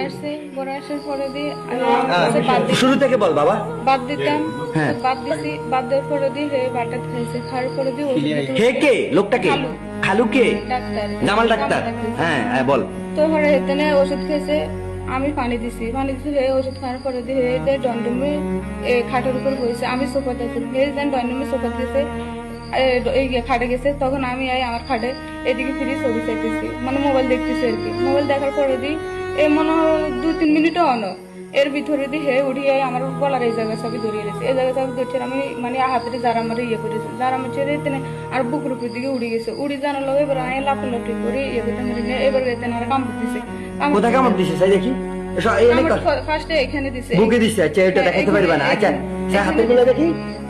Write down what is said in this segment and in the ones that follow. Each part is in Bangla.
আসছে, বড় আসার পরে দিয়ে শুরু থেকে বল বাবা। বাদ দিতাম, হ্যাঁ। বাদ দিছি, বাদ দেওয়ার পরে দিয়ে হে বাটা খাইছে, খাওয়ার পরে দিয়ে হে কে লোকটা কে? খালু। খালু কে? Doctor Jamal doctor. হ্যাঁ হ্যাঁ বল। তো পরে হেতেনে ওষুধ খেয়েছে, আমি পানি দিছি, হে ওষুধ খাওয়ার পরে দিয়ে হে ডন্ডমে খাটের উপর বসেছে, আমি সোফাতে আছি, হে যেন ডন্ডমে সোফা দিয়েছে এই খাটে গেছে, তখন আমি আমার খাটে এদিকে ফিরে ছবি চাইতেছি, মানে মোবাইল দেখতেছি আর কি। মোবাইল দেখার পরে দিই এই মনে হয় 2-3 মিনিটও অনো এর ভিতরে দিয়ে হে উঠিয়ে আমার গলার এই জায়গা সবই ধরিয়ে গেছে, এই জায়গা সবই ধরছে, আমি মানে হাতের যারা আমার ইয়ে করেছে, যারা আমার ছেড়ে তেনে আর বুকুর উপর দিকে উড়ে গেছে, উড়ে জানার লোক এবার আমি লাফালাফি করে ইয়ে করতে মেরে নিয়ে এবার তেনে আর কামড় দিছে। কোথায় কামড় দিছে তাই দেখি? ফার্স্টে এখানে দিছে, বুকে দিছে। আচ্ছা এটা দেখাইতে পারবে না? আচ্ছা হাতের গুলো দেখি।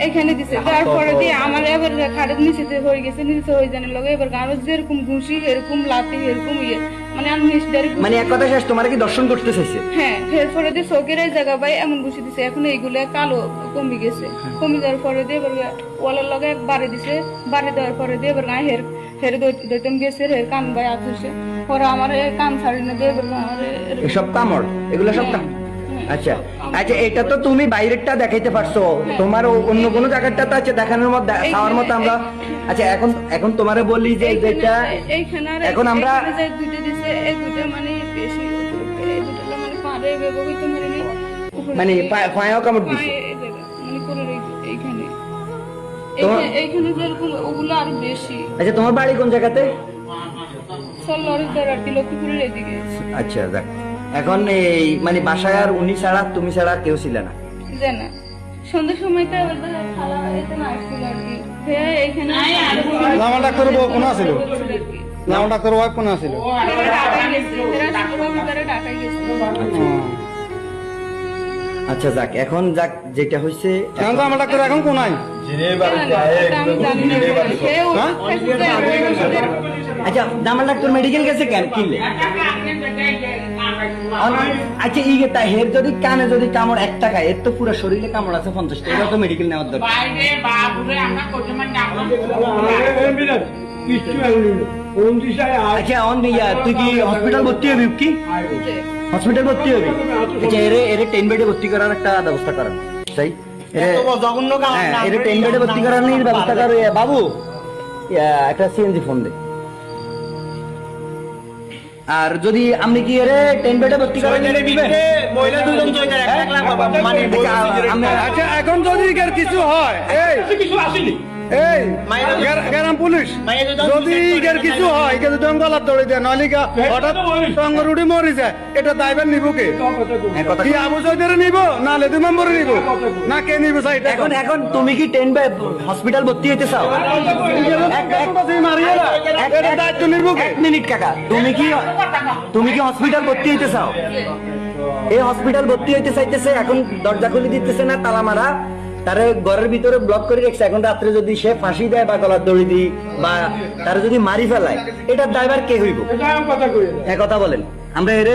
এখানে দিছে, তারপরে দিয়ে আমার এবার খাটের নিচে হয়ে গেছে, নিচে হয়ে জানার লোক এবার আরো যেরকম ঘুষি এরকম লাথি এরকম ইয়ে, মানে আমি মানে এক কথা শেষ, তোমার কি দর্শন করতে চাইছে? হ্যাঁ, এরপরে দিয়ে চোখের এই জায়গা পাই এমন ঘুষি দিছে, এখন এইগুলো কালো কমে গেছে, কমে যাওয়ার পরে দিয়ে এবার ওয়ালের লগে বাড়ি দিছে, বাড়ি দেওয়ার পরে দিয়ে এবার হের হের দইতেম গেছে, হের কান বাই আসছে, পরে আমার কান ছাড়ি না দিয়ে এবার আমার এসব কামড়, এগুলো সব কামড়। আচ্ছা আচ্ছা, এটা তো তুমি বাইরেরটা দেখাইতে পারছো, তোমার অন্য কোনো জায়গাটা তো আছে দেখানোর মতো, খাওয়ার মতো আমরা। আচ্ছা এখন এখন তোমারে বলি যে যেটা এখন আমরা দুটো দিছে, এই দুটো মানে বেশি, এই দুটো মানে পারে ব্যবহৃত মানে পায়েও কামড় দিছে, মানে করে এইখানে এইখানে যেরকম ওগুলো আরো বেশি। আচ্ছা তোমার বাড়ি কোন জায়গাতে? সল্লরিদার আর কি লক্ষ্মীপুরের এদিকে। আচ্ছা দেখ, এখন এই মানে বাসায় আর উনি ছাড়া তুমি ছাড়া কেউ ছিল না? জানা সন্ধ্যার সময়টা খালা এতে না আসছিল আর কি, হ্যাঁ এইখানে জামাল ডাক্তার কোন আছিল? জামাল ডাক্তার ওয়াইফ কোন আছিল? ঢাকায় গেছে। আচ্ছা যাক, এখন যাক যেটা হয়েছে, এখন জামাল ডাক্তার এখন কোন নাই? আচ্ছা জামাল ডাক্তার মেডিকেল গেছে কেন কিনলে? আচ্ছা ই তা হের যদি কানে যদি কামড় 1 টাকা, এর তো পুরো শরীরে কামড় আছে 50 টাকা, তো মেডিকেল নেওয়ার দরকার। আচ্ছা অন দিয়া তুই কি হসপিটাল ভর্তি হবি? কি হসপিটাল ভর্তি হবি? আচ্ছা এরে এরে 10 বেডে ভর্তি করার একটা ব্যবস্থা করেন, তাই এরে 10 বেডে ভর্তি করার ব্যবস্থা কর। বাবু একটা সিএনজি ফোন দে। আর যদি আপনি কি এরে 10 বেডে ভর্তি করার দিবেন? মহিলা দুজন জয়দার 1 লাখ বাবা, মানে আচ্ছা এখন যদি এর কিছু হয়, এই কিছু আসেনি, এই গ্রাম পুলিশ যদি এর কিছু হয়, কিন্তু জঙ্গলাত দৌড়ে দেয়, নইলে হঠাৎ টঙ্গরুড়ি মরে যায়, এটা দায়ভার নিব কে? কি আবু জয়দারে নিব না লেদু মেম্বরে নিব না কে নিব? এখন এখন তুমি কি 10 বেড হসপিটাল ভর্তি হইতে চাও? দায়িত্ব নিব কে? 1 মিনিট কাকা, তুমি কি হসপিটাল ভর্তি হইতে চাও? এই হসপিটাল ভর্তি হইতে চাইতেছে, এখন দরজা খুলে দিতেছে না, তালা মারা, তারে ঘরের ভিতরে ব্লক করে রেখেছে। এখন রাত্রে যদি সে ফাঁসি দেয় বা গলার দড়ি দিই বা তারা যদি মারি ফেলায়, এটার ড্রাইভার কে হইব? কথা বলেন। আমরা এর